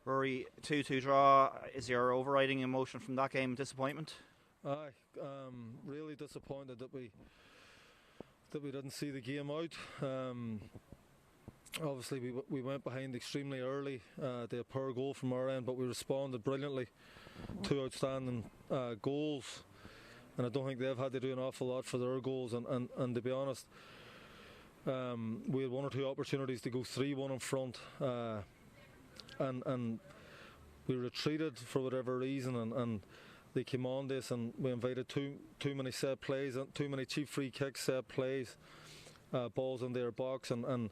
Rory, 2-2 draw. Is your overriding emotion from that game disappointment? Aye, really disappointed that we didn't see the game out. Obviously, we went behind extremely early. They had poor goal from our end, but we responded brilliantly. Two outstanding goals, and I don't think they've had to do an awful lot for their goals. And to be honest, we had one or two opportunities to go 3-1 in front. And we retreated for whatever reason, and they came on this, and we invited too many set plays, too many cheap free kicks, set plays, balls in their box, and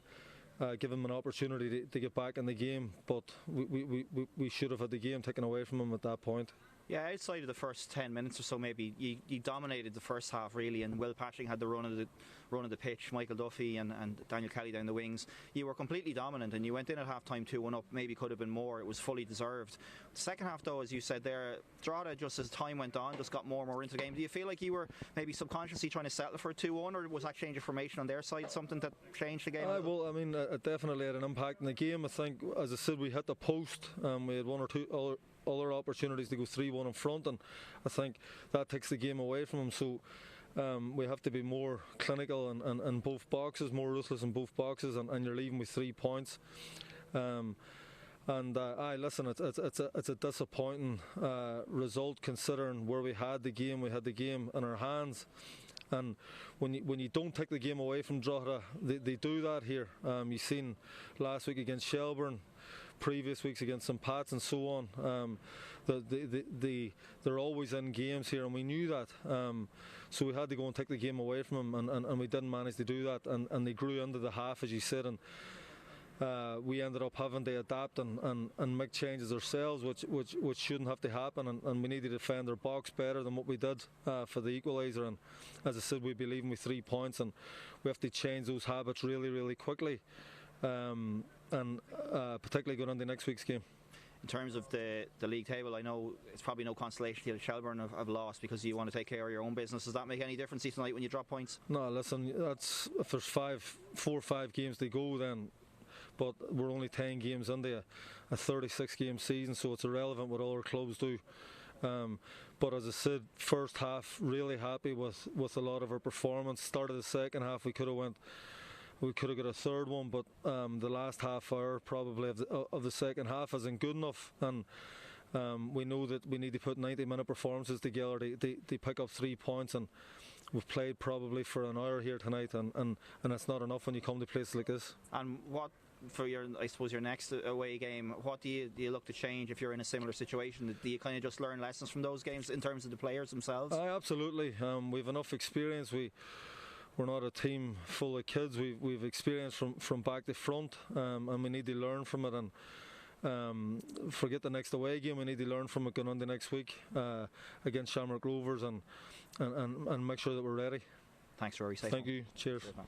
give them an opportunity to get back in the game. But we should have had the game taken away from them at that point. Yeah, outside of the first 10 minutes or so, maybe you dominated the first half really, and Will Patching had the run of the pitch, Michael Duffy and Daniel Kelly down the wings. You were completely dominant, and you went in at half time 2-1 up. Maybe could have been more. It was fully deserved. The second half, though, as you said there, Drogheda, just as time went on, just got more and more into the game. Do you feel like you were maybe subconsciously trying to settle for a 2-1, or was that change of formation on their side something that changed the game? Well, I mean, it definitely had an impact in the game. I think, as I said, we hit the post. We had one or two other opportunities to go 3-1 in front, and I think that takes the game away from them. So we have to be more clinical in both boxes, more ruthless in both boxes, and you're leaving with 3 points. Listen, it's a disappointing result considering where we had the game. We had the game in our hands. And when you don't take the game away from Drogheda, they do that here. You've seen last week against Shelbourne, previous weeks against St Pat's and so on. They're always in games here, and we knew that. So we had to go and take the game away from them, and we didn't manage to do that. And they grew into the half, as you said, and we ended up having to adapt and make changes ourselves, which shouldn't have to happen, and we need to defend our box better than what we did for the equaliser. And as I said, we'd be leaving with 3 points, and we have to change those habits really, really quickly, and particularly going into next week's game. In terms of the league table, I know it's probably no consolation to you that Shelbourne have lost because you want to take care of your own business. Does that make any difference tonight when you drop points? No, listen, if there's 4 or 5 games to go, then. But we're only 10 games into a 36 game season, so it's irrelevant what other clubs do. But as I said, first half, really happy with a lot of our performance. Start of the second half, we could have got a third one, but the last half hour probably of the second half isn't good enough. And we know that we need to put 90-minute performances together to pick up 3 points, and we've played probably for an hour here tonight, and it's not enough when you come to places like this. And what, for your next away game, what do you look to change if you're in a similar situation? Do you kind of just learn lessons from those games in terms of the players themselves? Absolutely. We've enough experience. We're not a team full of kids. We've experience from back to front, and we need to learn from it. And forget the next away game. We need to learn from it going on the next week against Shamrock Rovers, and make sure that we're ready. Thanks, Rory. Thank you. Cheers.